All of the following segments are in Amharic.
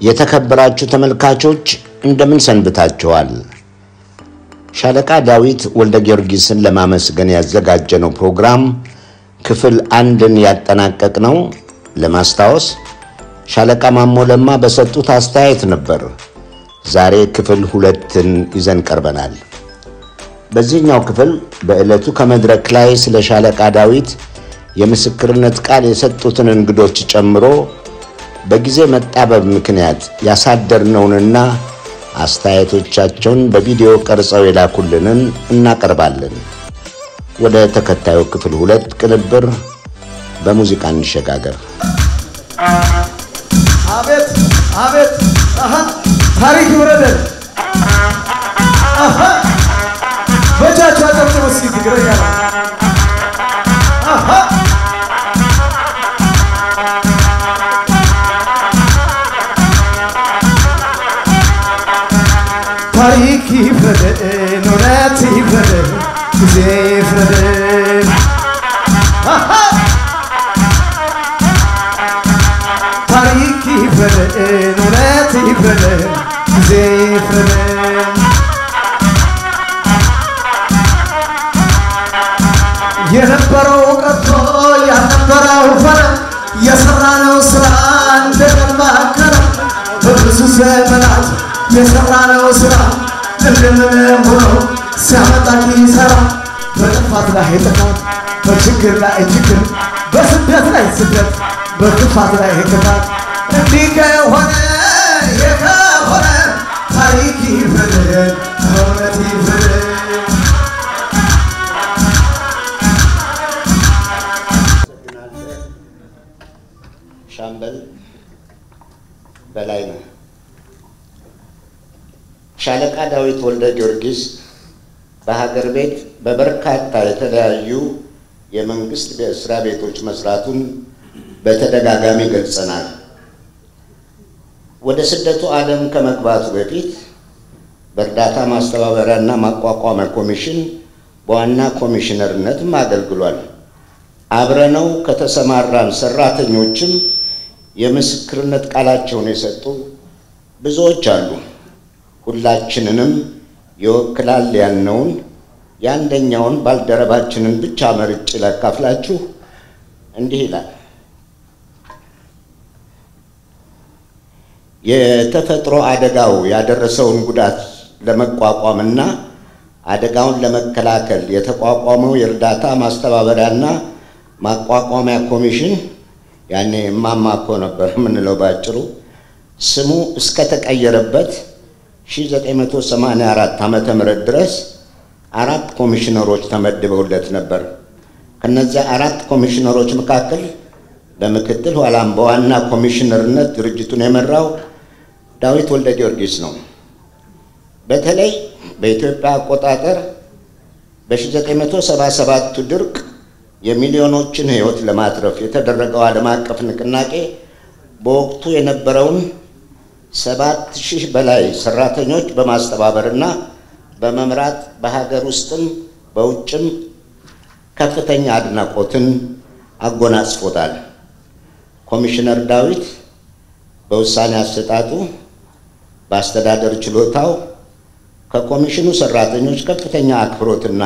የተከበራችሁ ተመልካቾች እንደምን ሰንብታችኋል? ሻለቃ ዳዊት ወልደ ጊዮርጊስን ለማመስገን ያዘጋጀነው ፕሮግራም ክፍል 1ን ያጠናቀቅነው ለማስታወስ ሻለቃ ማሞ ለማ በሰጡት አስተያየት ነበር። ዛሬ ክፍል 2ን ይዘን ቀርበናል። በዚህኛው ክፍል በዕለቱ ከመድረክ ላይ ስለ ሻለቃ ዳዊት የምስክርነት ቃል የሰጡትን እንግዶች ጨምሮ በጊዜ መጣበብ ምክንያት ያሳደርነውንና አስተያየቶቻቸውን በቪዲዮ ቀርጸው የላኩልንን እናቀርባለን። ወደ ተከታዩ ክፍል 2 ቅንብር በሙዚቃ እንሸጋገር። አቤት አቤት ታሪክ ይወረደል በቻቻ ተምተው እስኪ ትግረኛ ታሪክ ይፍረደን እውነት ይፍረደን ጊዜ ይፍረደን ታሪክ ይፍረደን እውነት ይፍረደን ጊዜ ይፍረደን የነበረው ቀርቶ ያልነበረው ሆነ የሰራነው ስራ እንደማከረ በብዙ ዘመናት የሰራነው ስራ እንደምን ሆኖ ሲያመጣ ኪሳራ በጥፋት ላይ ጥፋት በችግር ላይ ችግር በስደት ላይ ስደት በጥፋት ላይ ጥፋት እንዲህ ከሆነ የከሆነ ታሪክ ይፍረደን እውነት ይፍረደን ሻምበል በላይነህ ሻለቃ ዳዊት ወልደ ጊዮርጊስ በሀገር ቤት በበርካታ የተለያዩ የመንግስት መስሪያ ቤቶች መስራቱን በተደጋጋሚ ገልጸናል። ወደ ስደቱ ዓለም ከመግባቱ በፊት በእርዳታ ማስተባበሪያና ማቋቋሚያ ኮሚሽን በዋና ኮሚሽነርነትም አገልግሏል። አብረነው ከተሰማራን ሰራተኞችም የምስክርነት ቃላቸውን የሰጡ ብዙዎች አሉ። ሁላችንንም ይወክላል ያልነውን የአንደኛውን ባልደረባችንን ብቻ መርጬ ላካፍላችሁ። እንዲህ ይላል። የተፈጥሮ አደጋው ያደረሰውን ጉዳት ለመቋቋምና አደጋውን ለመከላከል የተቋቋመው የእርዳታ ማስተባበሪያና ማቋቋሚያ ኮሚሽን ያኔ ማማኮ ነበር ምንለው ባጭሩ ስሙ እስከ ተቀየረበት 1984 ዓመተ ምህረት ድረስ 4 ኮሚሽነሮች ተመድበውለት ነበር። ከነዚያ 4 ኮሚሽነሮች መካከል በምክትል ኋላም በዋና ኮሚሽነርነት ድርጅቱን የመራው ዳዊት ወልደ ጊዮርጊስ ነው። በተለይ በኢትዮጵያ አቆጣጠር በ1977 ድርቅ የሚሊዮኖችን ህይወት ለማትረፍ የተደረገው ዓለም አቀፍ ንቅናቄ በወቅቱ የነበረውን 7000 በላይ ሰራተኞች በማስተባበርና በመምራት በሀገር ውስጥም በውጭም ከፍተኛ አድናቆትን አጎናጽፎታል። ኮሚሽነር ዳዊት በውሳኔ አሰጣጡ በአስተዳደር ችሎታው ከኮሚሽኑ ሰራተኞች ከፍተኛ አክብሮትና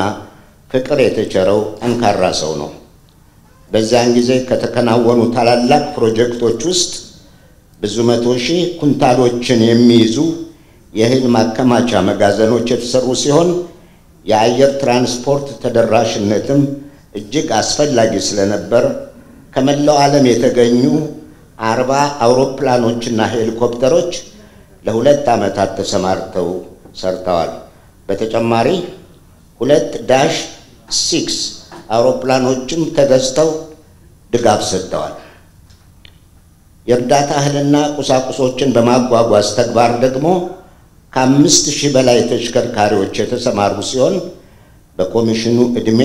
ፍቅር የተቸረው ጠንካራ ሰው ነው። በዚያን ጊዜ ከተከናወኑ ታላላቅ ፕሮጀክቶች ውስጥ ብዙ 100,000 ኩንታሎችን የሚይዙ የእህል ማከማቻ መጋዘኖች የተሰሩ ሲሆን የአየር ትራንስፖርት ተደራሽነትም እጅግ አስፈላጊ ስለነበር ከመላው ዓለም የተገኙ 40 አውሮፕላኖችና ሄሊኮፕተሮች ለ2 ዓመታት ተሰማርተው ሰርተዋል። በተጨማሪ 2 ዳሽ 6 አውሮፕላኖችም ተገዝተው ድጋፍ ሰጥተዋል። የእርዳታ እህልና ቁሳቁሶችን በማጓጓዝ ተግባር ደግሞ ከ5000 በላይ ተሽከርካሪዎች የተሰማሩ ሲሆን በኮሚሽኑ ዕድሜ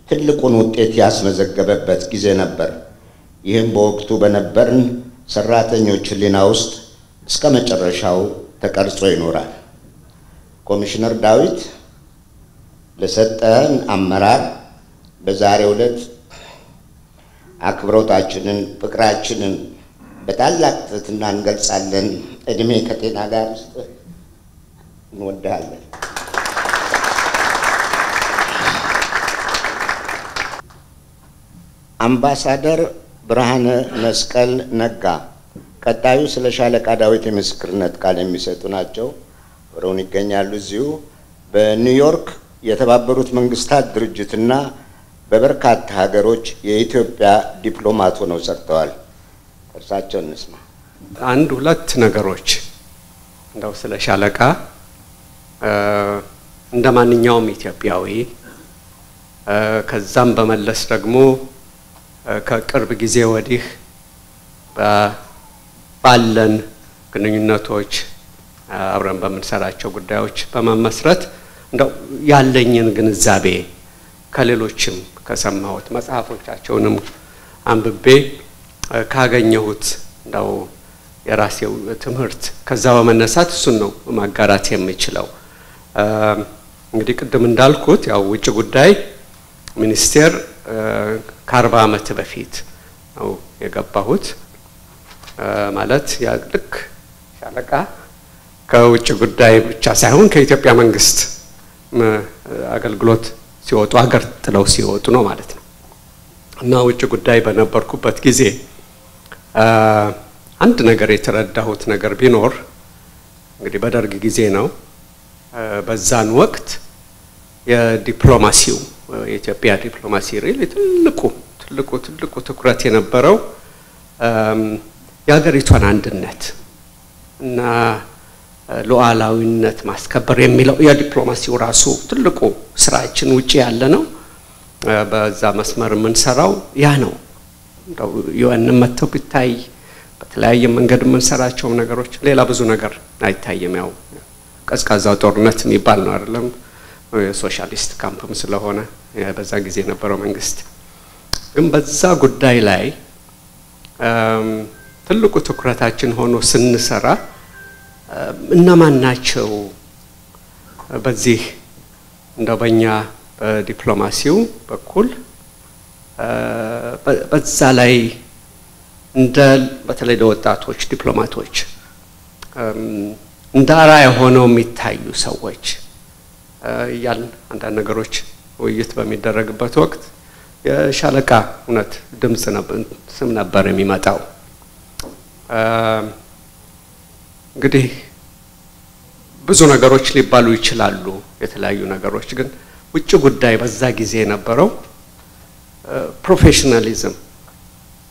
ትልቁን ውጤት ያስመዘገበበት ጊዜ ነበር። ይህም በወቅቱ በነበርን ሰራተኞች ህሊና ውስጥ እስከ መጨረሻው ተቀርጾ ይኖራል። ኮሚሽነር ዳዊት ለሰጠን አመራር በዛሬው ዕለት አክብሮታችንን ፍቅራችንን በታላቅ ትሕትና እንገልጻለን። እድሜ ከጤና ጋር እንወድሃለን። አምባሳደር ብርሃነ መስቀል ነጋ ቀጣዩ ስለ ሻለቃ ዳዊት የምስክርነት ቃል የሚሰጡ ናቸው። አብረውን ይገኛሉ። እዚሁ በኒውዮርክ የተባበሩት መንግስታት ድርጅትና በበርካታ ሀገሮች የኢትዮጵያ ዲፕሎማት ሆነው ሰርተዋል። እርሳቸው እንስማ። አንድ ሁለት ነገሮች እንደው ስለ ሻለቃ እንደማንኛውም ኢትዮጵያዊ ከዛም በመለስ ደግሞ ከቅርብ ጊዜ ወዲህ ባለን ግንኙነቶች አብረን በመንሰራቸው ጉዳዮች በመመስረት እንደው ያለኝን ግንዛቤ ከሌሎችም ከሰማሁት መጽሐፎቻቸውንም አንብቤ ካገኘሁት እንደው የራሴው ትምህርት ከዛ በመነሳት እሱን ነው ማጋራት የምችለው። እንግዲህ ቅድም እንዳልኩት ያው ውጭ ጉዳይ ሚኒስቴር ከ40 ዓመት በፊት ነው የገባሁት። ማለት ያ ልክ ሻለቃ ከውጭ ጉዳይ ብቻ ሳይሆን ከኢትዮጵያ መንግስት አገልግሎት ሲወጡ አገር ጥለው ሲወጡ ነው ማለት ነው። እና ውጭ ጉዳይ በነበርኩበት ጊዜ አንድ ነገር የተረዳሁት ነገር ቢኖር እንግዲህ በደርግ ጊዜ ነው። በዛን ወቅት የዲፕሎማሲው የኢትዮጵያ ዲፕሎማሲ ሪል ትልቁ ትኩረት የነበረው የሀገሪቷን አንድነት እና ሉዓላዊነት ማስከበር የሚለው የዲፕሎማሲው ራሱ ትልቁ ስራችን ውጪ ያለ ነው። በዛ መስመር የምንሰራው ያ ነው። እንደው ዩኤን መተው ቢታይ በተለያየ መንገድ የምንሰራቸው ነገሮች ሌላ ብዙ ነገር አይታየም። ያው ቀዝቃዛው ጦርነት የሚባል ነው አይደለም? የሶሻሊስት ካምፕም ስለሆነ በዛ ጊዜ የነበረው መንግስት ግን በዛ ጉዳይ ላይ ትልቁ ትኩረታችን ሆኖ ስንሰራ እነማን ናቸው በዚህ እንደው በእኛ በዲፕሎማሲው በኩል በዛ ላይ እንደ በተለይ ለወጣቶች ዲፕሎማቶች እንደ አርአያ ሆነው የሚታዩ ሰዎች ያልን አንዳንድ ነገሮች ውይይት በሚደረግበት ወቅት የሻለቃ እውነት ድምጽ ስም ነበር የሚመጣው። እንግዲህ ብዙ ነገሮች ሊባሉ ይችላሉ፣ የተለያዩ ነገሮች ግን ውጭ ጉዳይ በዛ ጊዜ የነበረው ፕሮፌሽናሊዝም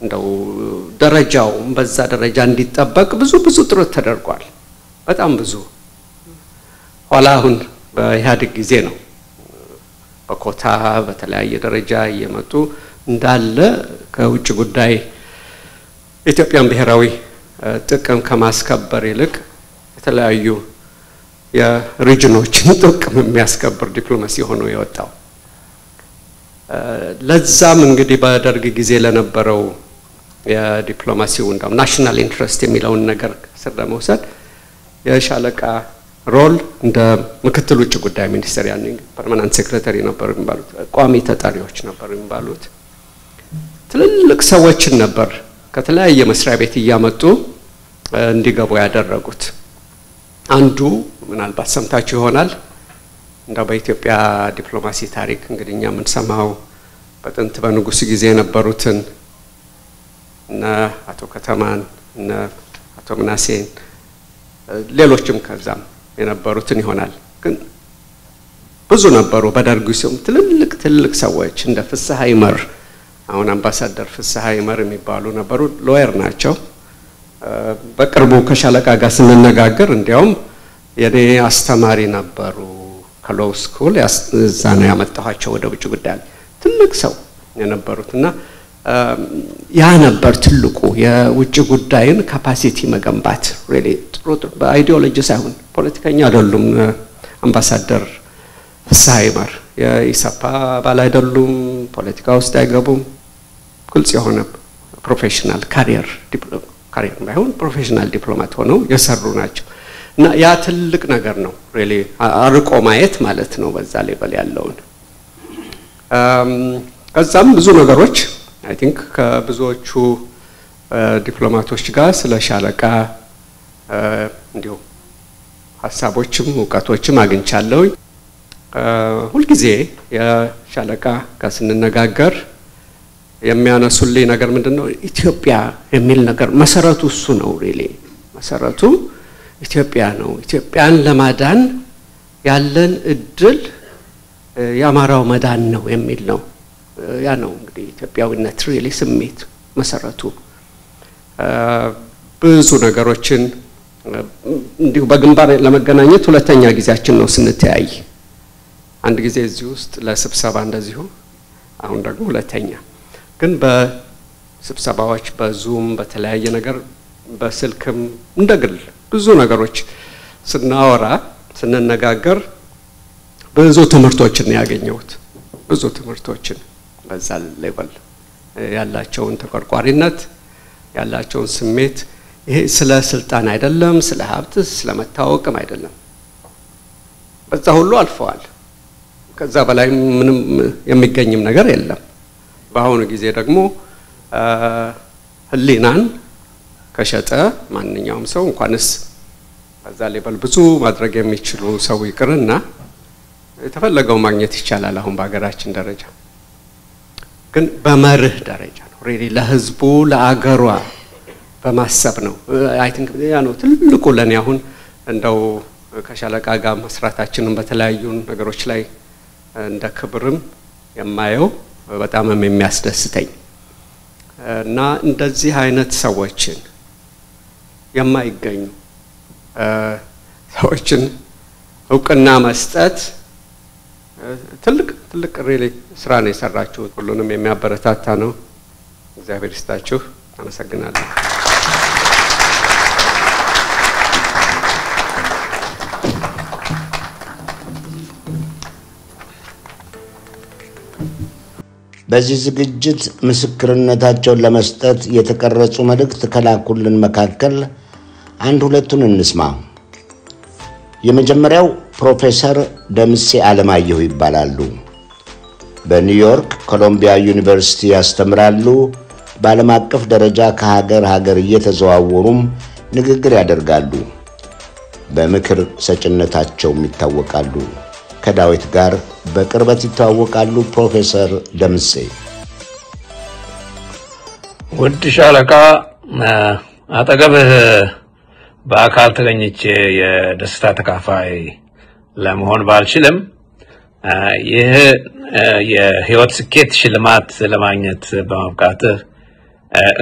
እንደው ደረጃው በዛ ደረጃ እንዲጠበቅ ብዙ ጥረት ተደርጓል። በጣም ብዙ ኋላ አሁን በኢህአዴግ ጊዜ ነው በኮታ በተለያየ ደረጃ እየመጡ እንዳለ ከውጭ ጉዳይ ኢትዮጵያን ብሔራዊ ጥቅም ከማስከበር ይልቅ የተለያዩ የሪጅኖችን ጥቅም የሚያስከብር ዲፕሎማሲ ሆኖ የወጣው። ለዛም እንግዲህ በደርግ ጊዜ ለነበረው የዲፕሎማሲው እንደው ናሽናል ኢንትረስት የሚለውን ነገር ስር ለመውሰድ የሻለቃ ሮል እንደ ምክትል ውጭ ጉዳይ ሚኒስትር ያኔ ፐርማነንት ሴክሬታሪ ነበሩ የሚባሉት ቋሚ ተጠሪዎች ነበሩ የሚባሉት ትልልቅ ሰዎችን ነበር ከተለያየ መስሪያ ቤት እያመጡ እንዲገቡ ያደረጉት። አንዱ ምናልባት ሰምታችሁ ይሆናል እንደው በኢትዮጵያ ዲፕሎማሲ ታሪክ እንግዲህ እኛ የምንሰማው በጥንት በንጉስ ጊዜ የነበሩትን እና አቶ ከተማን እና አቶ ምናሴን ሌሎችም ከዛም የነበሩትን ይሆናል። ግን ብዙ ነበሩ በደርግ ሲሆን ትልልቅ ሰዎች እንደ ፍስሐ ይመር አሁን አምባሳደር ፍስሐ ይመር የሚባሉ ነበሩ። ሎየር ናቸው። በቅርቡ ከሻለቃ ጋር ስንነጋገር እንዲያውም የኔ አስተማሪ ነበሩ ከሎው ስኩል እዛ ነው ያመጣኋቸው ወደ ውጭ ጉዳይ ትልቅ ሰው የነበሩትና ያ ነበር ትልቁ የውጭ ጉዳይን ካፓሲቲ መገንባት። ሪሊ ጥሩ በአይዲዮሎጂ ሳይሆን ፖለቲከኛ አይደሉም። አምባሳደር ፍስሐ ይመር የኢሰፓ አባል አይደሉም፣ ፖለቲካ ውስጥ አይገቡም። ግልጽ የሆነ ፕሮፌሽናል ካሪየር ባይሆን ፕሮፌሽናል ዲፕሎማት ሆነው የሰሩ ናቸው። እና ያ ትልቅ ነገር ነው ሪሊ አርቆ ማየት ማለት ነው በዛ ሌቭል ያለውን። ከዛም ብዙ ነገሮች አይ ቲንክ ከብዙዎቹ ዲፕሎማቶች ጋር ስለ ሻለቃ እንዲሁ ሐሳቦችም ዕውቀቶችም አግኝቻለሁ። ሁሉ ጊዜ የሻለቃ ጋር ስንነጋገር የሚያነሱልኝ ነገር ምንድነው ኢትዮጵያ የሚል ነገር መሰረቱ እሱ ነው። ሪሊ መሰረቱ ኢትዮጵያ ነው። ኢትዮጵያን ለማዳን ያለን እድል ያማራው መዳን ነው የሚል ነው። ያ ነው እንግዲህ ኢትዮጵያዊነት ሪሊ ስሜት መሰረቱ። ብዙ ነገሮችን እንዲሁ በግንባር ለመገናኘት ሁለተኛ ጊዜያችን ነው ስንተያይ። አንድ ጊዜ እዚህ ውስጥ ለስብሰባ እንደዚሁ፣ አሁን ደግሞ ሁለተኛ። ግን በስብሰባዎች በዙም በተለያየ ነገር በስልክም እንደግል ብዙ ነገሮች ስናወራ ስንነጋገር ብዙ ትምህርቶችን ያገኘሁት። ብዙ ትምህርቶችን በዛ ሌቭል ያላቸውን ተቆርቋሪነት ያላቸውን ስሜት ይሄ ስለ ስልጣን አይደለም፣ ስለ ሀብት ስለ መታወቅም አይደለም። በዛ ሁሉ አልፈዋል። ከዛ በላይ ምንም የሚገኝም ነገር የለም። በአሁኑ ጊዜ ደግሞ ህሊናን ከሸጠ ማንኛውም ሰው እንኳንስ በዛ ሌቭል ብዙ ማድረግ የሚችሉ ሰው ይቅርና የተፈለገው ማግኘት ይቻላል አሁን በአገራችን ደረጃ። ግን በመርህ ደረጃ ነው ሪሊ ለህዝቡ ለአገሯ በማሰብ ነው። አይ ቲንክ ያ ነው ትልቁ ለኔ አሁን እንደው ከሻለቃ ጋር መስራታችንን በተለያዩ ነገሮች ላይ እንደ ክብርም የማየው በጣም የሚያስደስተኝ እና እንደዚህ አይነት ሰዎችን የማይገኙ ሰዎችን ዕውቅና መስጠት ትልቅ ሪሊ ስራ ነው የሰራችሁት። ሁሉንም የሚያበረታታ ነው። እግዚአብሔር ይስጣችሁ። አመሰግናለሁ። በዚህ ዝግጅት ምስክርነታቸውን ለመስጠት የተቀረጹ መልእክት ከላኩልን መካከል አንድ ሁለቱን እንስማ። የመጀመሪያው ፕሮፌሰር ደምሴ አለማየሁ ይባላሉ። በኒውዮርክ ኮሎምቢያ ዩኒቨርሲቲ ያስተምራሉ። በዓለም አቀፍ ደረጃ ከሀገር እየተዘዋወሩም ንግግር ያደርጋሉ። በምክር ሰጭነታቸውም ይታወቃሉ። ከዳዊት ጋር በቅርበት ይተዋወቃሉ። ፕሮፌሰር ደምሴ ውድ ሻለቃ አጠገብህ በአካል ተገኝቼ የደስታ ተካፋይ ለመሆን ባልችልም ይህ የህይወት ስኬት ሽልማት ለማግኘት በመብቃትህ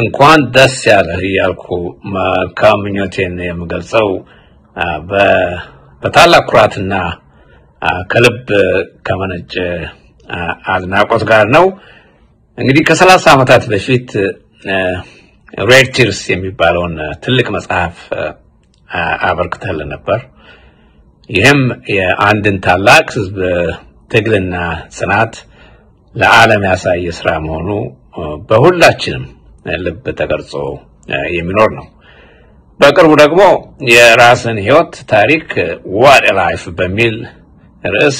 እንኳን ደስ ያለህ ያልኩ መልካም ምኞቴን የምገልጸው በታላቅ ኩራትና ከልብ ከመነጨ አድናቆት ጋር ነው። እንግዲህ ከ30 ዓመታት በፊት ሬድ ቲርስ የሚባለውን ትልቅ መጽሐፍ አበርክተህልን ነበር። ይህም የአንድን ታላቅ ህዝብ ትግልና ጽናት ለዓለም ያሳየ ስራ መሆኑ በሁላችንም ልብ ተቀርጾ የሚኖር ነው። በቅርቡ ደግሞ የራስን ህይወት ታሪክ ዋት ኤ ላይፍ በሚል ርዕስ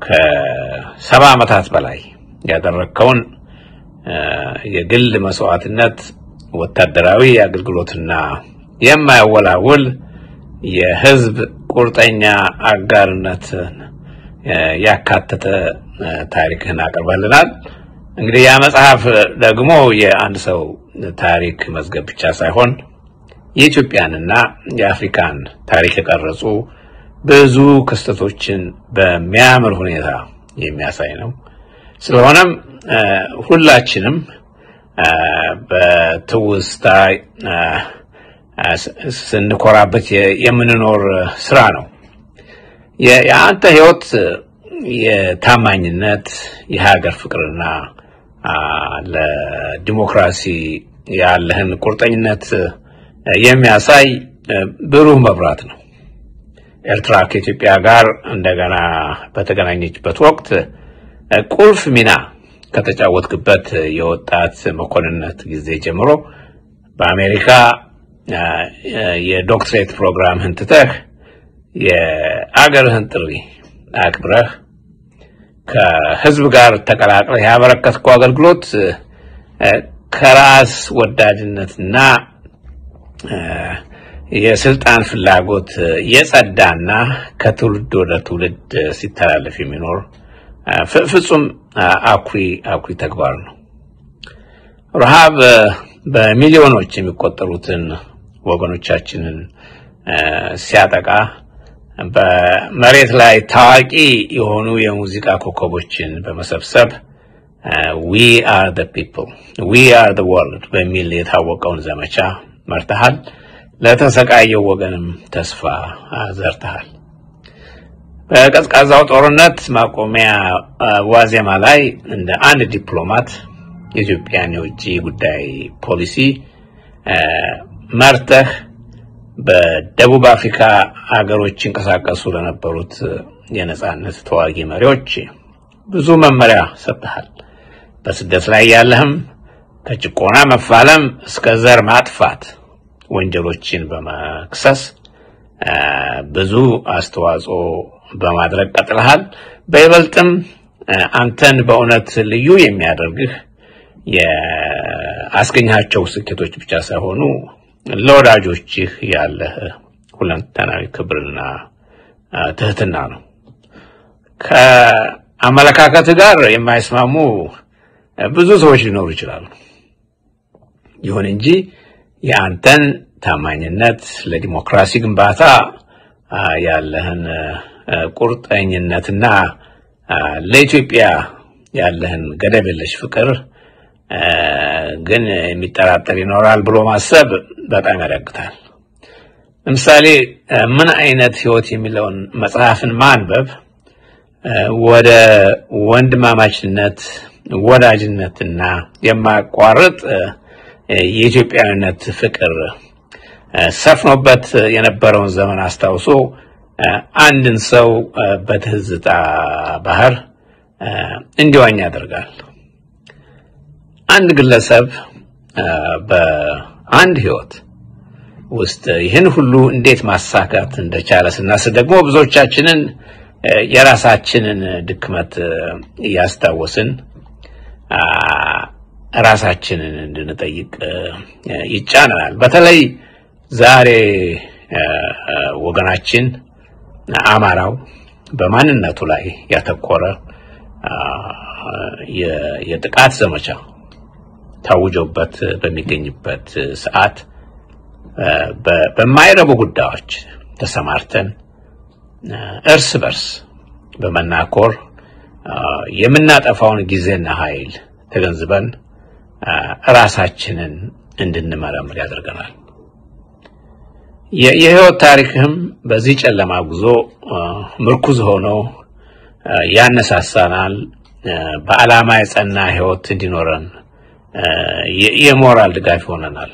ከ70 ዓመታት በላይ ያደረከውን የግል መስዋዕትነት ወታደራዊ አገልግሎትና የማይወላወል የህዝብ ቁርጠኛ አጋርነት ያካተተ ታሪክህን አቀርበልናል። እንግዲህ ያ መጽሐፍ ደግሞ የአንድ ሰው ታሪክ መዝገብ ብቻ ሳይሆን የኢትዮጵያንና የአፍሪካን ታሪክ የቀረጹ ብዙ ክስተቶችን በሚያምር ሁኔታ የሚያሳይ ነው። ስለሆነም ሁላችንም በትውስታ ስንኮራበት የምንኖር ስራ ነው። የአንተ ህይወት የታማኝነት የሀገር ፍቅርና ለዲሞክራሲ ያለህን ቁርጠኝነት የሚያሳይ ብሩህ መብራት ነው። ኤርትራ ከኢትዮጵያ ጋር እንደገና በተገናኘችበት ወቅት ቁልፍ ሚና ከተጫወትክበት የወጣት መኮንነት ጊዜ ጀምሮ በአሜሪካ የዶክትሬት ፕሮግራምህን ትተህ የአገርህን ጥሪ አክብረህ ከህዝብ ጋር ተቀላቅለህ ያበረከትከው አገልግሎት ከራስ ወዳጅነትና የስልጣን ፍላጎት የጸዳና ከትውልድ ወደ ትውልድ ሲተላለፍ የሚኖር ፍጹም አኩሪ ተግባር ነው። ረሃብ በሚሊዮኖች የሚቆጠሩትን ወገኖቻችንን ሲያጠቃ በመሬት ላይ ታዋቂ የሆኑ የሙዚቃ ኮከቦችን በመሰብሰብ we are the people, we are the world በሚል የታወቀውን ዘመቻ መርተሃል። ለተሰቃየው ወገንም ተስፋ አዘርተሃል። በቀዝቃዛው ጦርነት ማቆሚያ ዋዜማ ላይ እንደ አንድ ዲፕሎማት የኢትዮጵያን የውጭ ጉዳይ ፖሊሲ መርተህ በደቡብ አፍሪካ ሀገሮች እንቀሳቀሱ ለነበሩት የነጻነት ተዋጊ መሪዎች ብዙ መመሪያ ሰጥተሃል። በስደት ላይ ያለህም ከጭቆና መፋለም እስከ ዘር ማጥፋት ወንጀሎችን በመክሰስ ብዙ አስተዋጽኦ በማድረግ ቀጥለሃል። በይበልጥም አንተን በእውነት ልዩ የሚያደርግህ የአስገኛቸው ስኬቶች ብቻ ሳይሆኑ ለወዳጆችህ ያለህ ሁለንተናዊ ክብርና ትህትና ነው። ከአመለካከት ጋር የማይስማሙ ብዙ ሰዎች ሊኖሩ ይችላሉ። ይሁን እንጂ የአንተን ታማኝነት ለዲሞክራሲ ግንባታ ያለህን ቁርጠኝነትና ለኢትዮጵያ ያለህን ገደብ የለሽ ፍቅር ግን የሚጠራጠር ይኖራል ብሎ ማሰብ በጣም ያዳግታል። ለምሳሌ ምን አይነት ህይወት የሚለውን መጽሐፍን ማንበብ ወደ ወንድማማችነት ወዳጅነትና የማያቋርጥ የኢትዮጵያዊነት ፍቅር ሰፍኖበት የነበረውን ዘመን አስታውሶ አንድን ሰው በትዝታ ባህር እንዲዋኝ ያደርጋል። አንድ ግለሰብ በአንድ ህይወት ውስጥ ይህን ሁሉ እንዴት ማሳካት እንደቻለ ስናስብ ደግሞ ብዙዎቻችንን የራሳችንን ድክመት ያስታወስን ራሳችንን እንድንጠይቅ ይጫናል። በተለይ ዛሬ ወገናችን አማራው በማንነቱ ላይ ያተኮረ የጥቃት ዘመቻ ታውጆበት በሚገኝበት ሰዓት በማይረቡ ጉዳዮች ተሰማርተን እርስ በርስ በመናኮር የምናጠፋውን ጊዜና ኃይል ተገንዝበን ራሳችንን እንድንመረምር ያደርገናል። የህይወት ታሪክም በዚህ ጨለማ ጉዞ ምርኩዝ ሆኖ ያነሳሳናል። በዓላማ የጸና ህይወት እንዲኖረን የሞራል ድጋፍ ሆነናል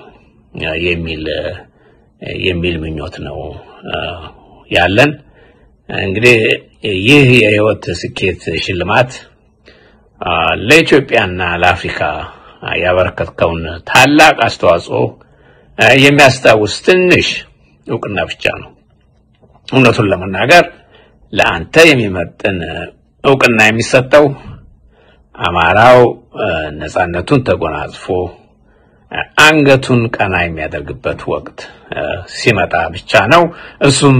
የሚል ምኞት ነው ያለን። እንግዲህ ይህ የህይወት ስኬት ሽልማት ለኢትዮጵያና ለአፍሪካ ያበረከተውን ታላቅ አስተዋጽኦ የሚያስታውስ ትንሽ ዕውቅና ብቻ ነው። እውነቱን ለመናገር ለአንተ የሚመጥን ዕውቅና የሚሰጠው አማራው ነጻነቱን ተጎናጽፎ አንገቱን ቀና የሚያደርግበት ወቅት ሲመጣ ብቻ ነው። እሱም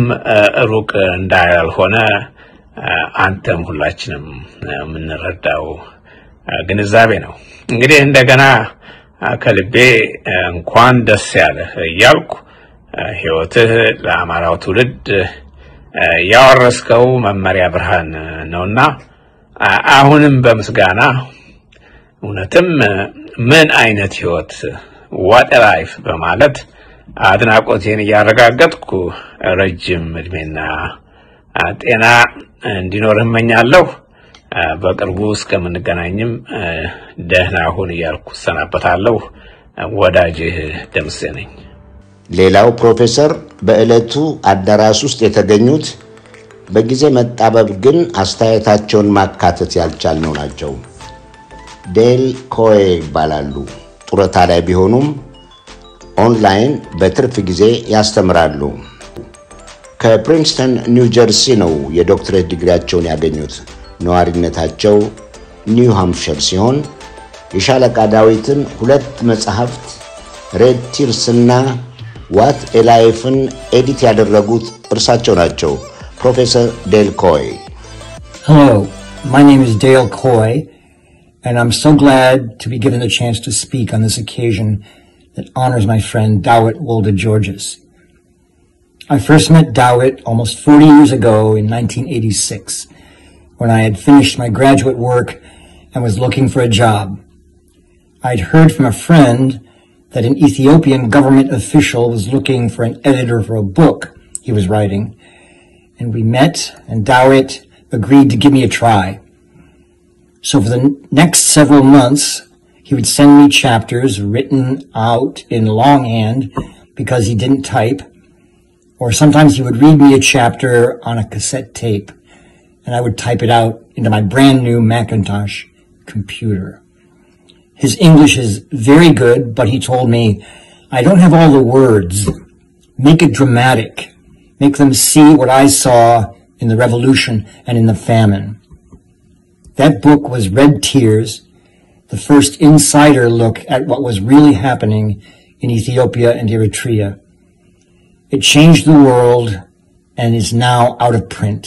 ሩቅ እንዳልሆነ አንተም ሁላችንም የምንረዳው ግንዛቤ ነው። እንግዲህ እንደገና ከልቤ እንኳን ደስ ያለህ እያልኩ ህይወትህ ለአማራው ትውልድ ያወረስከው መመሪያ ብርሃን ነውና አሁንም በምስጋና እውነትም ምን አይነት ህይወት what a life በማለት አድናቆቴን ያረጋግጥኩ ረጅም እድሜና ጤና እንዲኖርህ እመኛለሁ። በቅርቡ እስከምንገናኝም ደህና ሁን እያልኩ ሰናበታለሁ። ወዳጅህ ደምሴ ነኝ። ሌላው ፕሮፌሰር በእለቱ አዳራሽ ውስጥ የተገኙት በጊዜ መጣበብ ግን አስተያየታቸውን ማካተት ያልቻልነው ናቸው። ዴል ኮይ ይባላሉ። ጡረታ ላይ ቢሆኑም ኦንላይን በትርፍ ጊዜ ያስተምራሉ። ከፕሪንስተን ኒው ጀርሲ ነው የዶክትሬት ዲግሪያቸውን ያገኙት። ነዋሪነታቸው ኒው ሃምፕሸር ሲሆን የሻለቃ ዳዊትን ሁለት መጽሐፍት ሬድ ቲርስና ዋት ኤ ላይፍን ኤዲት ያደረጉት እርሳቸው ናቸው። ፕሮፌሰር ዴል ኮይ። Hello, my name is Dale Coy, and I'm so glad to be given the chance to speak on this occasion that honors my friend Dawit Wolde-Georges. I first met Dawit almost 40 years ago in 1986, when I had finished my graduate work and was looking for a job. I'd heard from a friend that an Ethiopian government official was looking for an editor for a book he was writing, and we met, and Dawit agreed to give me a try. So for the next several months, he would send me chapters written out in longhand because he didn't type, or sometimes he would read me a chapter on a cassette tape, and I would type it out into my brand new Macintosh computer. His English is very good, but he told me, I don't have all the words. Make it dramatic. Make them see what I saw in the revolution and in the famine. That book was Red Tears, the first insider look at what was really happening in Ethiopia and Eritrea. It changed the world and is now out of print.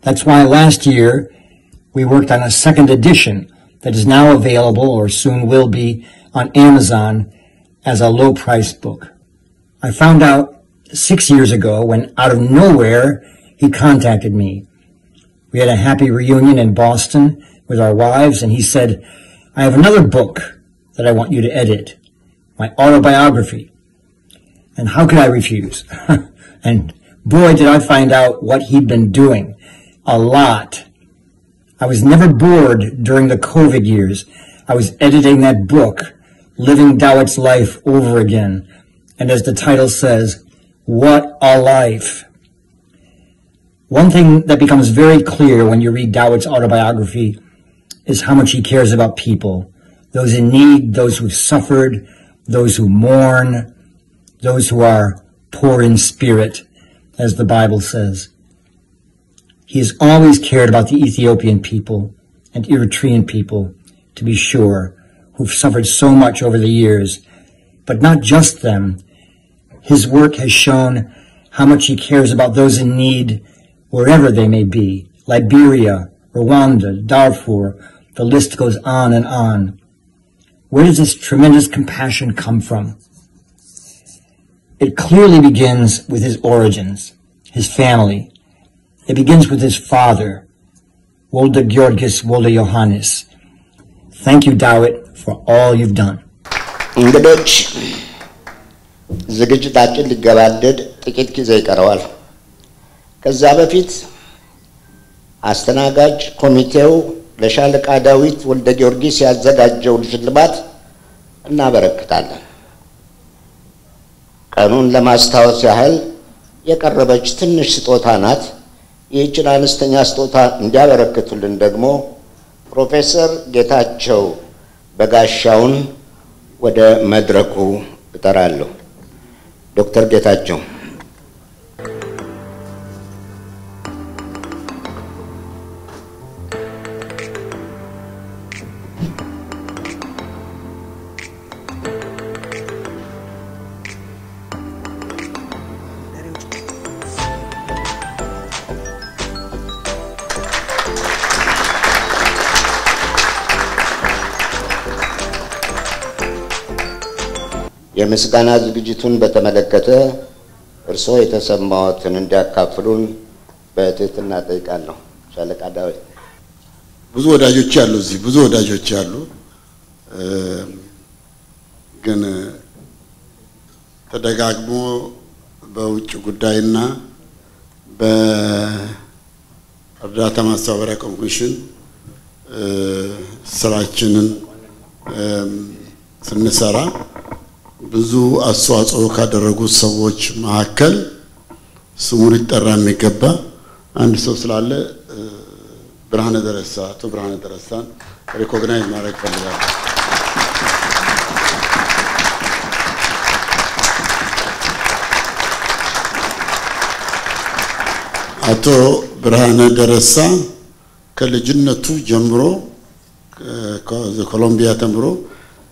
That's why last year we worked on a second edition that is now available, or soon will be, on Amazon as a low-priced book. I found out 6 years ago when, out of nowhere, he contacted me. We had a happy reunion in Boston with our wives, and he said, I have another book that I want you to edit, my autobiography. And how could I refuse? And boy, did I find out what he'd been doing. A lot. I was never bored during the COVID years. I was editing that book, living Dawit's life over again. And as the title says, what a life. One thing that becomes very clear when you read Dawit's autobiography is how much he cares about people, those in need, those who've suffered, those who mourn, those who are poor in spirit, as the Bible says. He has always cared about the Ethiopian people and Eritrean people, to be sure, who've suffered so much over the years, but not just them. His work has shown how much he cares about those in need wherever they may be, Liberia, Rwanda, Darfur, the list goes on and on. Where does this tremendous compassion come from? It clearly begins with his origins, his family. It begins with his father, Wolde-Georges Wolde-Johannes. Thank you, Dawit, for all you've done. እንግዶች ዝግጅታችን ሊገባደድ ጥቂት ጊዜ ይቀረዋል። ከዛ በፊት አስተናጋጅ ኮሚቴው ለሻለቃ ዳዊት ወልደ ጊዮርጊስ ያዘጋጀው ሽልማት እናበረክታለን። ቀኑን ለማስታወስ ያህል የቀረበች ትንሽ ስጦታ ናት። ይህችን አነስተኛ ስጦታ እንዲያበረክቱልን ደግሞ ፕሮፌሰር ጌታቸው በጋሻውን ወደ መድረኩ እጠራለሁ። ዶክተር ጌታቸው የምስጋና ዝግጅቱን በተመለከተ እርሶ የተሰማዎትን እንዲያካፍሉን በትህትና ጠይቃለሁ። ሻለቃ ዳዊት። ብዙ ወዳጆች አሉ፣ እዚህ ብዙ ወዳጆች አሉ። ግን ተደጋግሞ በውጭ ጉዳይና በእርዳታ ማስተባበሪያ ኮሚሽን ስራችንን ስንሰራ ብዙ አስተዋጽኦ ካደረጉት ሰዎች መካከል ስሙን ሊጠራ የሚገባ አንድ ሰው ስላለ ብርሃነ ደረሳ፣ አቶ ብርሃነ ደረሳን ሪኮግናይዝ ማድረግ ፈልጋለሁ። አቶ ብርሃነ ደረሳ ከልጅነቱ ጀምሮ ኮሎምቢያ ተምሮ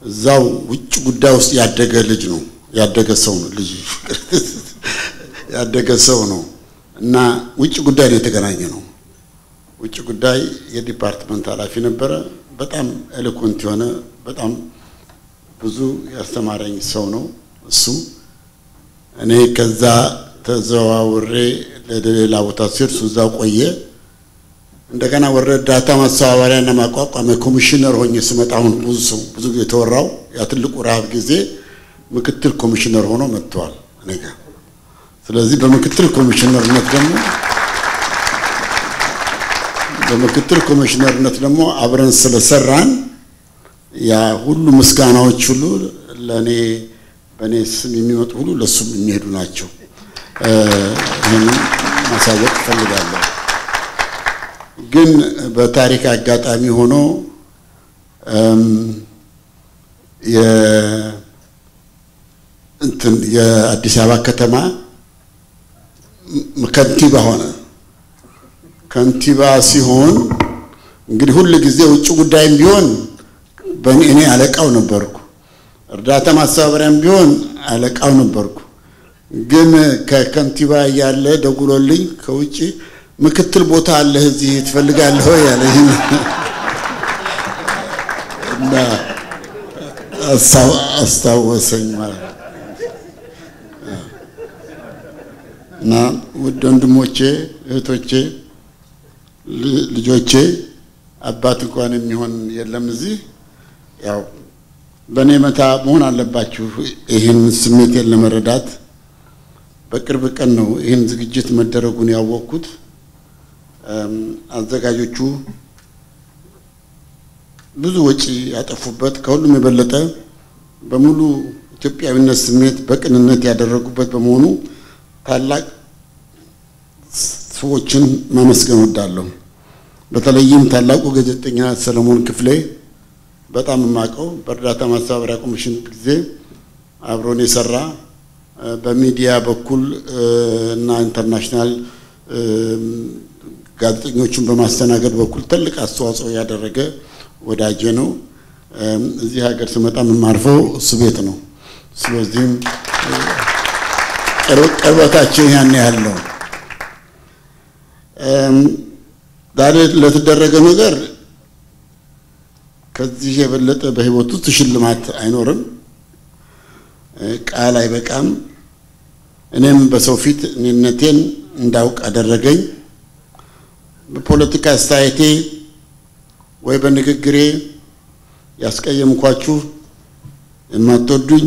እዛው ውጭ ጉዳይ ውስጥ ያደገ ልጅ ነው ያደገ ሰው ነው ልጅ ያደገ ሰው ነው እና ውጭ ጉዳይ ነው የተገናኘ ነው ውጭ ጉዳይ የዲፓርትመንት ኃላፊ ነበረ በጣም ኤሎኩዌንት የሆነ በጣም ብዙ ያስተማረኝ ሰው ነው እሱ እኔ ከዛ ተዘዋውሬ ለሌላ ቦታ ሲርሱ እዛው ቆየ እንደገና ወረዳታ ማስተባበሪያና ማቋቋሚያ ኮሚሽነር ሆኜ ስመጣውን ብዙ የተወራው ያ ትልቁ ረሃብ ጊዜ ምክትል ኮሚሽነር ሆኖ መጥቷል እኔጋ ስለዚህ በምክትል ኮሚሽነርነት ደግሞ አብረን ስለሰራን ያ ሁሉ ምስጋናዎች ሁሉ ለኔ በኔ ስም የሚመጡ ሁሉ ለሱም የሚሄዱ ናቸው ይሄን ማሳወቅ ፈልጋለሁ ግን በታሪክ አጋጣሚ ሆኖ የአዲስ አበባ ከተማ ከንቲባ ሆነ ከንቲባ ሲሆን እንግዲህ ሁሉ ጊዜ ውጭ ጉዳይም ቢሆን በእኔ አለቃው ነበርኩ እርዳታ ማስተባበሪያም ቢሆን አለቃው ነበርኩ ግን ከከንቲባ ያለ ደጉሎልኝ ከውጪ ምክትል ቦታ አለ እዚህ ትፈልጋለህ ያለኝ እና አስታወሰኝ ማለት እና ውድ ወንድሞቼ እህቶቼ ልጆቼ አባት እንኳን የሚሆን የለም እዚህ ያው በኔ መታ መሆን አለባችሁ ይሄን ስሜት ለመረዳት በቅርብ ቀን ነው ይሄን ዝግጅት መደረጉን ያወቅኩት አዘጋጆቹ ብዙ ወጪ ያጠፉበት ከሁሉም የበለጠ በሙሉ ኢትዮጵያዊነት ስሜት በቅንነት ያደረጉበት በመሆኑ ታላቅ ሰዎችን ማመስገን ወዳለሁ በተለይም ታላቁ ጋዜጠኛ ሰለሞን ክፍሌ በጣም ማቀው በእርዳታ ማስተባበሪያ ኮሚሽን ጊዜ አብሮን የሰራ በሚዲያ በኩል እና ኢንተርናሽናል ጋዜጠኞችን በማስተናገድ በኩል ትልቅ አስተዋጽኦ ያደረገ ወዳጄ ነው እዚህ ሀገር ስመጣ ማርፈው እሱ ቤት ነው ስለዚህ ቅርበታችን ያን ያለው ዛሬ ለተደረገ ነገር ከዚህ የበለጠ በህይወቱ ሽልማት አይኖርም ቃል አይበቃም እኔም በሰው ፊት እኔነቴን እንዳውቅ አደረገኝ በፖለቲካ አስተያየቴ ወይ በንግግሬ ያስቀየምኳችሁ የማትወዱኝ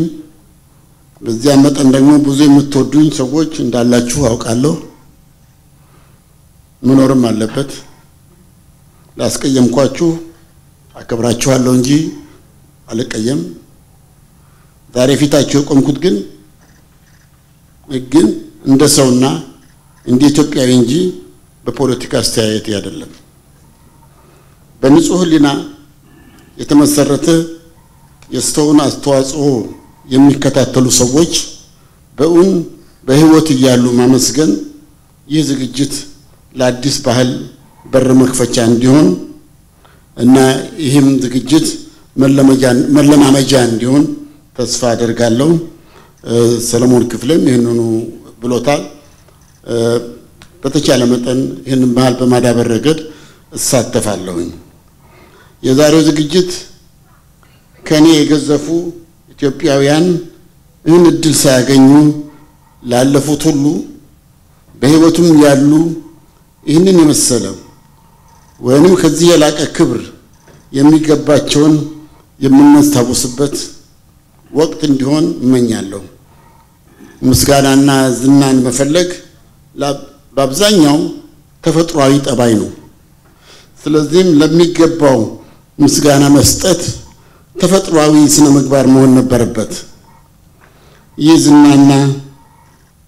በዚያ መጠን ደግሞ ብዙ የምትወዱኝ ሰዎች እንዳላችሁ አውቃለሁ መኖርም አለበት ላስቀየምኳችሁ አከብራችኋለሁ እንጂ አልቀየም ዛሬ ፊታችሁ ቆምኩት ግን እንደ ሰውና እንደ ኢትዮጵያዊ እንጂ በፖለቲካ አስተያየት አይደለም በንጹህ ሊና የተመሰረተ የስተውን አስተዋጽኦ የሚከታተሉ ሰዎች በእውን በህይወት ይያሉ ማመስገን ይህ ዝግጅት ለአዲስ ባህል በር መክፈቻ እንዲሆን እና ይህም ዝግጅት መለማመጃ እንዲሆን ተስፋ አደርጋለሁ ሰለሞን ክፍሌም ይሄንኑ ብሎታል በተቻለ መጠን ይሄንን ባህል በማዳበር ረገድ እሳተፋለሁ የዛሬው ዝግጅት ከኔ የገዘፉ ኢትዮጵያውያን ይህን እድል ሳያገኙ ላለፉት ሁሉ በህይወቱም ያሉ ይህንን የመሰለ ወይንም ከዚህ የላቀ ክብር የሚገባቸውን የምናስታውስበት ወቅት እንዲሆን እመኛለሁ ምስጋናና ዝናን መፈለግ በአብዛኛው ተፈጥሯዊ ጠባይ ነው ስለዚህም ለሚገባው ምስጋና መስጠት ተፈጥሯዊ ስነ ምግባር መሆን ነበረበት ይህ ዝናና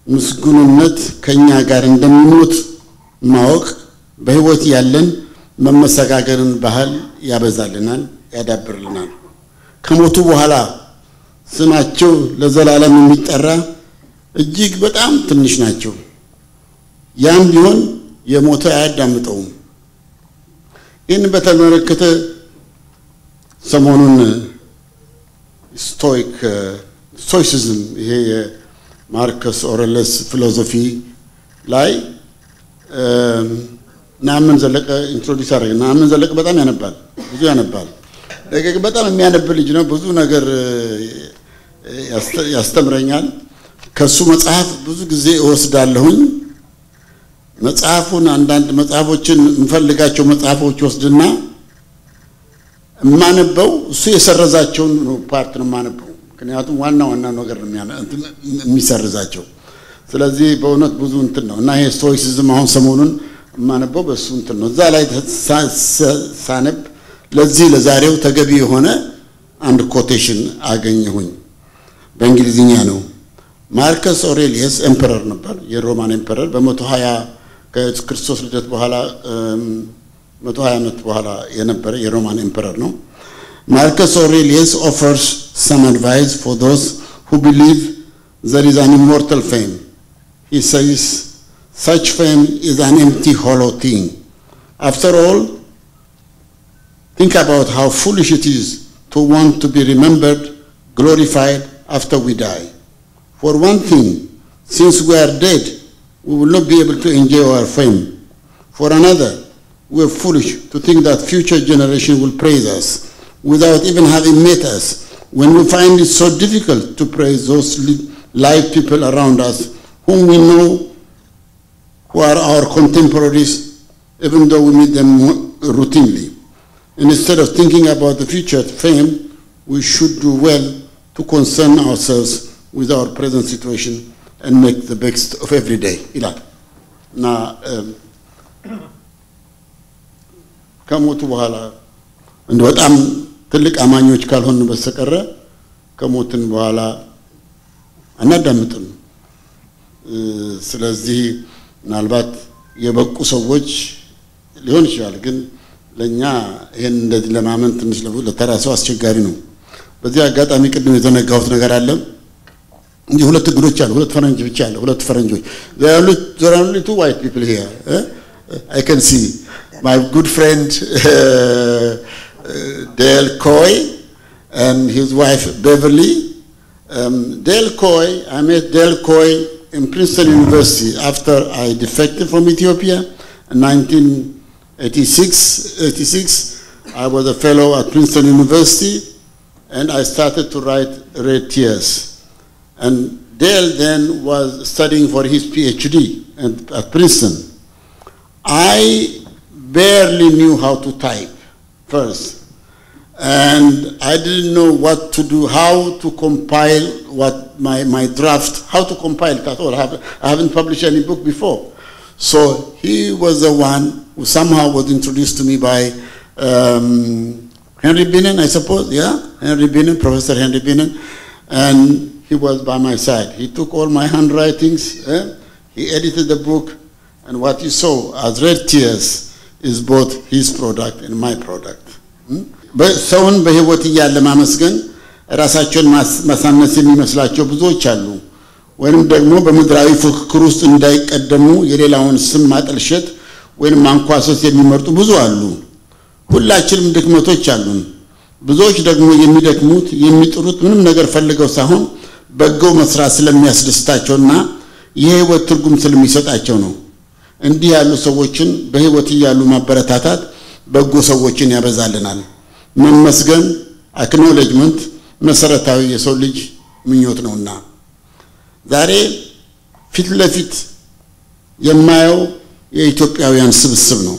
ምስጉንነት ከኛ ጋር እንደሚሞት ማወቅ በህይወት ያለን መመሰጋገርን ባህል ያበዛልናል ያዳብርልናል ከሞቱ በኋላ ስማቸው ለዘላለም የሚጠራ እጅግ በጣም ትንሽ ናቸው ያን ቢሆን የሞተ አያዳምጠውም ይህን በተመለከተ ሰሞኑን ስቶይሲዝም ይሄ የማርከስ ኦሬለስ ፊሎሶፊ ላይ ናምን ዘለቀ ኢንትሮዲዩስ አደረገ። ናምን ዘለቀ በጣም ያነባል፣ ብዙ ያነባል። ነገር በጣም የሚያነብ ልጅ ነው። ብዙ ነገር ያስተምረኛል። ከሱ መጽሐፍ ብዙ ጊዜ እወስዳለሁኝ። መጽሐፉን አንዳንድ መጽሐፎችን እንፈልጋቸው መጽሐፎች ወስድና ማነበው እሱ የሰረዛቸውን ፓርት ነው ማነበው። ምክንያቱም ዋና ነገር ነው የሚሰርዛቸው። ስለዚህ በእውነት ብዙ እንትን ነው እና ይሄ ስቶይሲዝም አሁን ሰሞኑን ማነበው በሱ እንትን ነው። እዛ ላይ ሳነብ ለዚህ ለዛሬው ተገቢ የሆነ አንድ ኮቴሽን አገኘሁኝ። በእንግሊዝኛ ነው። ማርከስ ኦሬሊየስ ኤምፐረር ነበር፣ የሮማን ኤምፐረር በ120 ከክርስቶስ ልደት በኋላ 120 ዓመት በኋላ የነበረ የሮማን ኤምፐረር ነው። Marcus Aurelius offers some advice for those who believe there is an immortal fame. He says, such fame is an empty, hollow thing. After all, think about how foolish it is to want to be remembered, glorified after we die. For one thing, since we are dead, we will not be able to enjoy our fame. For another, we are foolish to think that future generation will praise us without even having met us, when we find it so difficult to praise those live people around us whom we know who are our contemporaries, even though we meet them routinely. And instead of thinking about the future fame, we should do well to concern ourselves with our present situation and make the best of every day. Now, ከሞቱ በኋላ እንደ በጣም ትልቅ አማኞች ካልሆነ በስተቀር ከሞትን በኋላ አናዳምጥም። ስለዚህ ምናልባት የበቁ ሰዎች ሊሆን ይችላል፣ ግን ለኛ ይሄን እንደዚህ ለማመን ትንሽ ለተራሰው አስቸጋሪ ነው። በዚህ አጋጣሚ ቅድም የተነጋሁት ነገር አለ። እንጂ ሁለት ግሮች አሉ፣ ሁለት ፈረንጅ ብቻ አለ፣ ሁለት ፈረንጆች። there are only two white people here. I can see my good friend Dale Coy and his wife Beverly. Dale Coy, I met Dale Coy in Princeton University after I defected from Ethiopia in 1986. I was a fellow at Princeton University and I started to write Red Tears. And Dale then was studying for his PhD at Princeton. I barely knew how to type first. And I didn't know what to do, how to compile what my draft, how to compile it at all. I haven't published any book before. So he was the one who somehow was introduced to me by Henry Bienen, I suppose, yeah? Henry Bienen, Professor Henry Bienen. And he was by my side. He took all my handwritings, he edited the book, and what you saw as Red Tears is both his product and my product. ሰውን በህይወት እያለ ማመስገን ራሳቸውን ማሳነስ የሚመስላቸው ብዙዎች አሉ። ወይንም ደግሞ በምድራዊ ፍክክር ውስጥ እንዳይቀደሙ የሌላውን ስም ማጠልሸት ወይንም ማንኳሰስ የሚመርጡ ብዙ አሉ። ሁላችንም ድክመቶች አሉን። ብዙዎች ደግሞ የሚደክሙት የሚጥሩት ምንም ነገር ፈልገው ሳይሆን በጎ መስራት ስለሚያስደስታቸውና የህይወት ትርጉም ስለሚሰጣቸው ነው። እንዲህ ያሉ ሰዎችን በህይወት እያሉ ማበረታታት በጎ ሰዎችን ያበዛልናል። መመስገን አክኖሌጅመንት መሰረታዊ የሰው ልጅ ምኞት ነውና ዛሬ ፊት ለፊት የማየው የኢትዮጵያውያን ስብስብ ነው።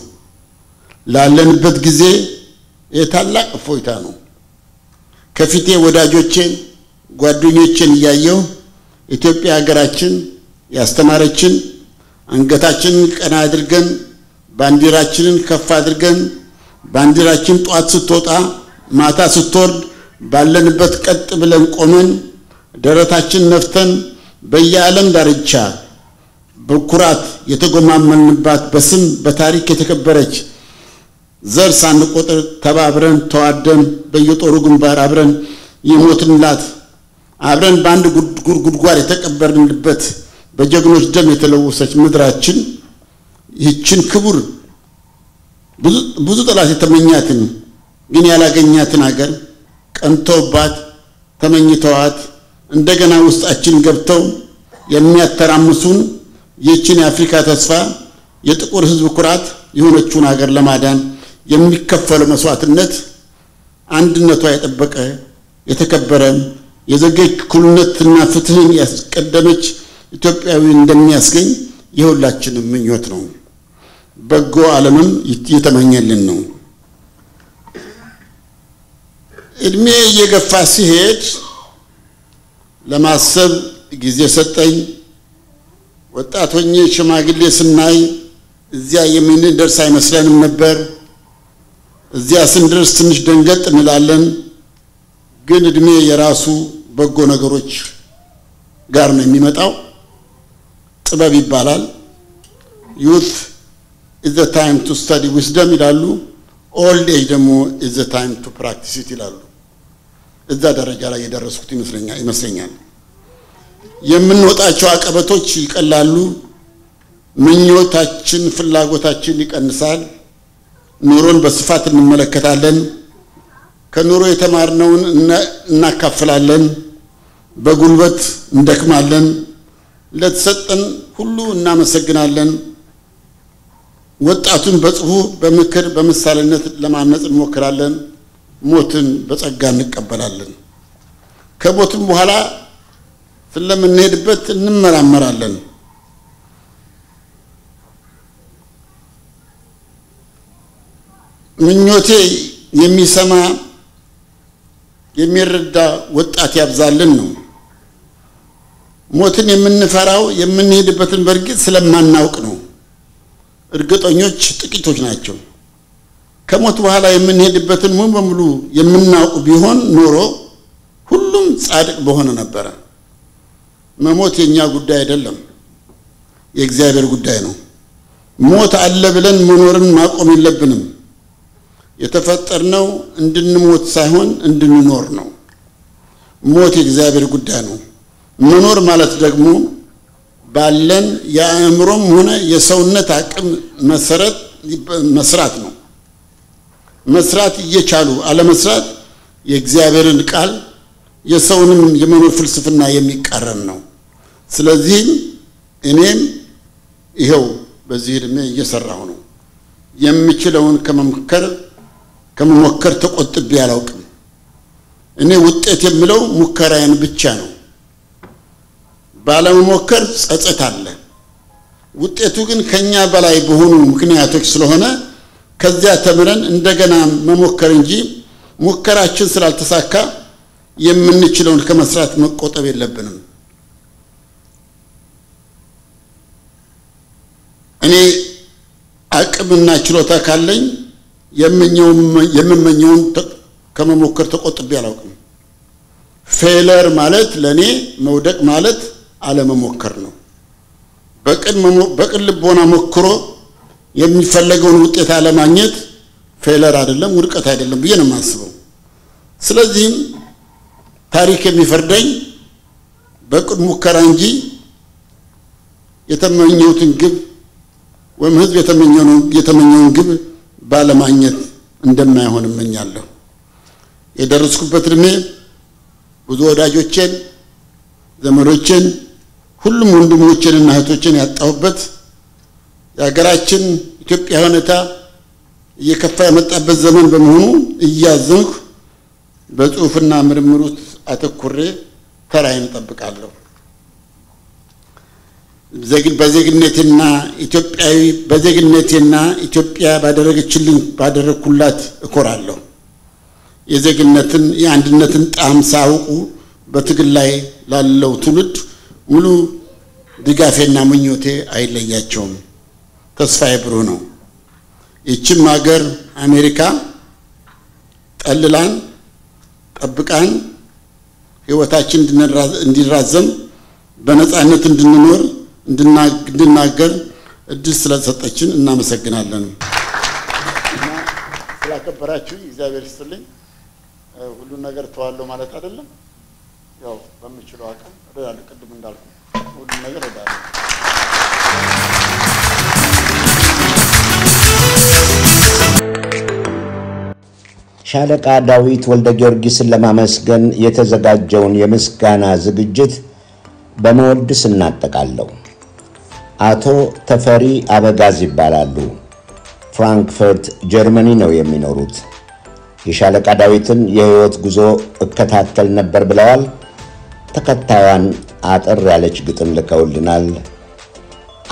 ላለንበት ጊዜ የታላቅ ፎይታ ነው። ከፊቴ ወዳጆቼን ጓደኞቼን ያየው ኢትዮጵያ ሀገራችን ያስተማረችን አንገታችንን ቀና አድርገን ባንዲራችንን ከፍ አድርገን ባንዲራችን ጧት ስትወጣ ማታ ስትወርድ ባለንበት ቀጥ ብለን ቆመን ደረታችን ነፍተን በየዓለም ዳርቻ በኩራት የተጎማመንባት በስም በታሪክ የተከበረች ዘር ሳንቆጥር ተባብረን ተዋደን በየጦሩ ግንባር አብረን የሞትንላት አብረን ባንድ ጉድጓድ የተቀበርንበት በጀግኖች ደም የተለወሰች ምድራችን ይህችን ክቡር ብዙ ጠላት የተመኛትን ግን ያላገኛትን ሀገር ቀንተውባት ተመኝተዋት እንደገና ውስጣችን ገብተው የሚያተራምሱን የቺን የአፍሪካ ተስፋ የጥቁር ህዝብ ኩራት የሆነችውን ሀገር ለማዳን የሚከፈለው መስዋዕትነት አንድነቷ የጠበቀ የተከበረ የዘገች እኩልነትና ፍትህን ያስቀደመች ኢትዮጵያዊ እንደሚያስገኝ የሁላችንም ምኞት ነው። በጎ ዓለምም እየተመኘልን ነው። እድሜ እየገፋ ሲሄድ ለማሰብ ጊዜ ሰጠኝ። ወጣት ሆኜ ሽማግሌ ስናይ እዚያ የምንደርስ አይመስለንም ነበር። እዚያ ስንደርስ ትንሽ ደንገጥ እንላለን። ግን እድሜ የራሱ በጎ ነገሮች ጋር ነው የሚመጣው። ጥበብ ይባላል። youth is the time to study wisdom ይላሉ። old age ደግሞ is the time to practice it ይላሉ። እዛ ደረጃ ላይ የደረስኩት ይመስለኛል። የምንወጣቸው አቀበቶች ይቀላሉ። ምኞታችን ፍላጎታችን ይቀንሳል። ኑሮን በስፋት እንመለከታለን። ከኑሮ የተማርነውን እናካፍላለን። በጉልበት እንደክማለን። ለተሰጠን ሁሉ እናመሰግናለን። ወጣቱን በጽሁፍ በምክር በምሳሌነት ለማነጽ እንሞክራለን። ሞትን በጸጋ እንቀበላለን። ከሞትም በኋላ ስለምንሄድበት እንመራመራለን። ምኞቴ የሚሰማ የሚረዳ ወጣት ያብዛልን ነው። ሞትን የምንፈራው የምንሄድበትን በርግጥ ስለማናውቅ ነው። እርግጠኞች ጥቂቶች ናቸው። ከሞት በኋላ የምንሄድበትን ሙሉ በሙሉ የምናውቅ ቢሆን ኖሮ ሁሉም ጻድቅ በሆነ ነበር። መሞት የኛ ጉዳይ አይደለም፣ የእግዚአብሔር ጉዳይ ነው። ሞት አለ ብለን መኖርን ማቆም የለብንም። የተፈጠርነው እንድንሞት ሳይሆን እንድንኖር ነው። ሞት የእግዚአብሔር ጉዳይ ነው። መኖር ማለት ደግሞ ባለን የአእምሮም ሆነ የሰውነት አቅም መሰረት መስራት ነው። መስራት እየቻሉ አለመስራት የእግዚአብሔርን ቃል የሰውንም የመኖር ፍልስፍና የሚቃረን ነው። ስለዚህ እኔም ይሄው በዚህ እድሜ እየሰራሁ ነው። የምችለውን ከመሞከር ተቆጥቤ አላውቅም። እኔ ውጤት የምለው ሙከራዬን ብቻ ነው። ባለመሞከር ጸጸት አለ። ውጤቱ ግን ከኛ በላይ በሆኑ ምክንያቶች ስለሆነ ከዚያ ተምረን እንደገና መሞከር እንጂ ሙከራችን ስላልተሳካ የምንችለውን ከመስራት መቆጠብ የለብንም። እኔ አቅምና ችሎታ ካለኝ የምመኘውን ከመሞከር ተቆጥቤ አላውቅም። ፌለር ማለት ለኔ መውደቅ ማለት አለመሞከር ነው። በቅን ልቦና ሞክሮ የሚፈለገውን ውጤት አለማግኘት ፌለር አይደለም፣ ውድቀት አይደለም ብዬ ነው የማስበው። ስለዚህም ታሪክ የሚፈርደኝ በቅን ሙከራ እንጂ የተመኘሁትን ግብ ወይም ህዝብ የተመኘውን ግብ ባለማግኘት እንደማይሆን እመኛለሁ። የደረስኩበት እድሜ ብዙ ወዳጆቼን፣ ዘመዶቼን፣ ሁሉም ወንድሞቼንና እህቶቼን ያጣሁበት የሀገራችን ኢትዮጵያ ሁኔታ እየከፋ የመጣበት ዘመን በመሆኑ እያዘንኩ በጽሁፍና ምርምር ውስጥ አተኩሬ ተራዬን እጠብቃለሁ። በዜግነቴና ኢትዮጵያ ባደረግኩላት እኮራለሁ። የዜግነትን የአንድነትን ጣዕም ሳያውቁ በትግል ላይ ላለው ትውልድ ሙሉ ድጋፌና ምኞቴ አይለያቸውም። ተስፋዬ ብሩህ ነው። ይህችም ሀገር አሜሪካ ጠልላን ጠብቃን ህይወታችን እንዲራዘም በነፃነት እንድንኖር እንድናገር እድል ስለሰጠችን እናመሰግናለን። ስላከበራችሁ እግዚአብሔር ይስጥልኝ። ሁሉ ነገር ተዋለው ማለት አይደለም። ያው በምችለው አቅም እረዳለሁ። ቅድም እንዳልኩ ሁሉ ነገር እረዳለሁ። ሻለቃ ዳዊት ወልደ ጊዮርጊስን ለማመስገን የተዘጋጀውን የምስጋና ዝግጅት በመወድስ እናጠቃለው። አቶ ተፈሪ አበጋዝ ይባላሉ። ፍራንክፈርት ጀርመኒ ነው የሚኖሩት። የሻለቃ ዳዊትን የህይወት ጉዞ እከታተል ነበር ብለዋል። ተከታዩን አጠር ያለች ግጥም ልከውልናል።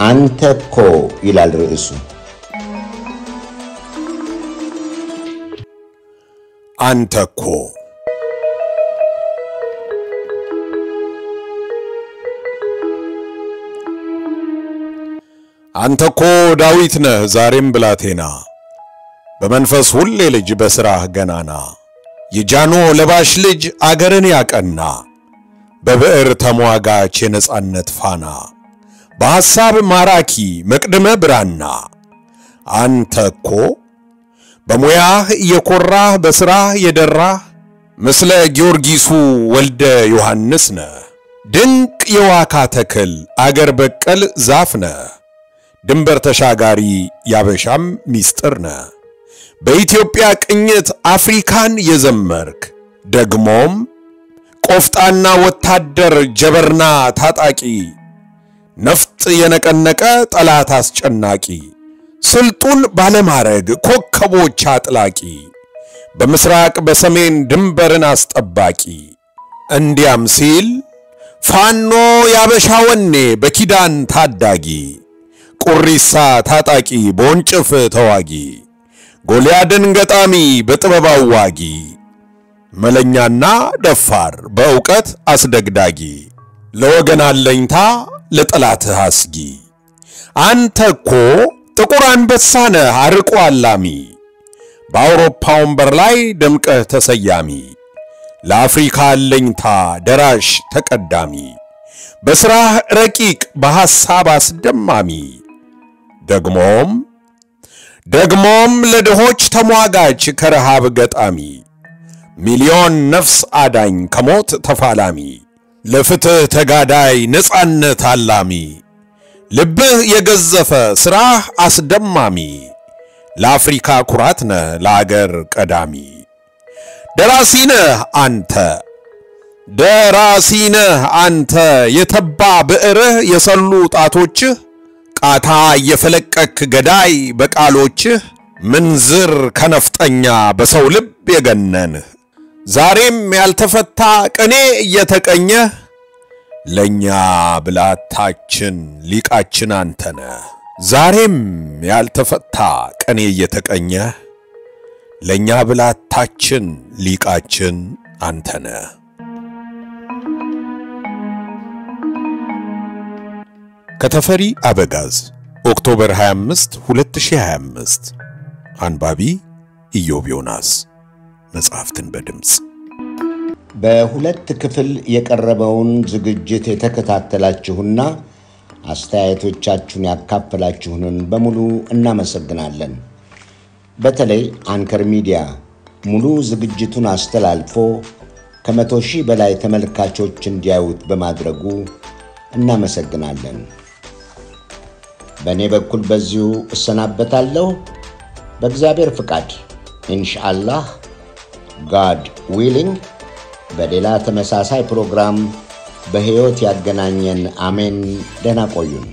አንተኮ ይላል ርዕሱ። አንተኮ አንተኮ ዳዊት ነህ ዛሬም ብላቴና በመንፈስ ሁሌ ልጅ በስራህ ገናና የጃኖ ለባሽ ልጅ አገርን ያቀና በብዕር ተሟጋች የነጻነት ፋና በሐሳብ ማራኪ መቅደመ ብራና አንተኮ በሙያህ የኮራህ በስራህ የደራህ ምስለ ጊዮርጊሱ ወልደ ዮሐንስ ነህ ድንቅ የዋካ ተክል አገር በቀል ዛፍ ነህ ድንበር ተሻጋሪ ያበሻም ሚስጥር ነህ በኢትዮጵያ ቅኝት አፍሪካን የዘመርክ ደግሞም ቆፍጣና ወታደር ጀበርና ታጣቂ ነፍጥ የነቀነቀ ጠላት አስጨናቂ ስልጡን ባለማረግ ኮከቦች አጥላቂ በምስራቅ በሰሜን ድንበርን አስጠባቂ እንዲያም ሲል ፋኖ ያበሻ ወኔ በኪዳን ታዳጊ ቁሪሳ ታጣቂ በወንጭፍ ተዋጊ ጎልያድን ገጣሚ በጥበብ አዋጊ መለኛና ደፋር በእውቀት አስደግዳጊ ለወገን አለኝታ ለጠላትህ አስጊ አንተኮ ጥቁር አንበሳ ነህ አርቆ አላሚ በአውሮፓ ወንበር ላይ ደምቀህ ተሰያሚ ለአፍሪካ አለኝታ ደራሽ ተቀዳሚ በስራህ ረቂቅ በሐሳብ አስደማሚ ደግሞም ለድሆች ተሟጋች ከረሃብ ገጣሚ ሚሊዮን ነፍስ አዳኝ ከሞት ተፋላሚ ለፍትህ ተጋዳይ ነጻነት አላሚ ልብህ የገዘፈ ስራህ አስደማሚ ለአፍሪካ ኩራት ነህ ለአገር ቀዳሚ ደራሲ ነህ አንተ የተባ ብዕርህ የሰሉ ጣቶችህ ቃታ የፈለቀክ ገዳይ በቃሎችህ ምንዝር ከነፍጠኛ በሰው ልብ የገነንህ ዛሬም ያልተፈታ ቅኔ እየተቀኘህ ለኛ ብላታችን ሊቃችን አንተነህ ዛሬም ያልተፈታ ቅኔ እየተቀኘህ ለኛ ብላታችን ሊቃችን አንተነህ ከተፈሪ አበጋዝ ኦክቶበር 25 2025 አንባቢ ኢዮብ ዮናስ መጽሐፍትን በድምጽ በሁለት ክፍል የቀረበውን ዝግጅት የተከታተላችሁና አስተያየቶቻችሁን ያካፈላችሁንን በሙሉ እናመሰግናለን። በተለይ አንከር ሚዲያ ሙሉ ዝግጅቱን አስተላልፎ ከ100,000 በላይ ተመልካቾች እንዲያዩት በማድረጉ እናመሰግናለን። በእኔ በኩል በዚሁ እሰናበታለሁ። በእግዚአብሔር ፍቃድ ኢንሻአላህ God willing በሌላ ተመሳሳይ ፕሮግራም በሕይወት ያገናኘን አሜን። ደህና ቆዩን።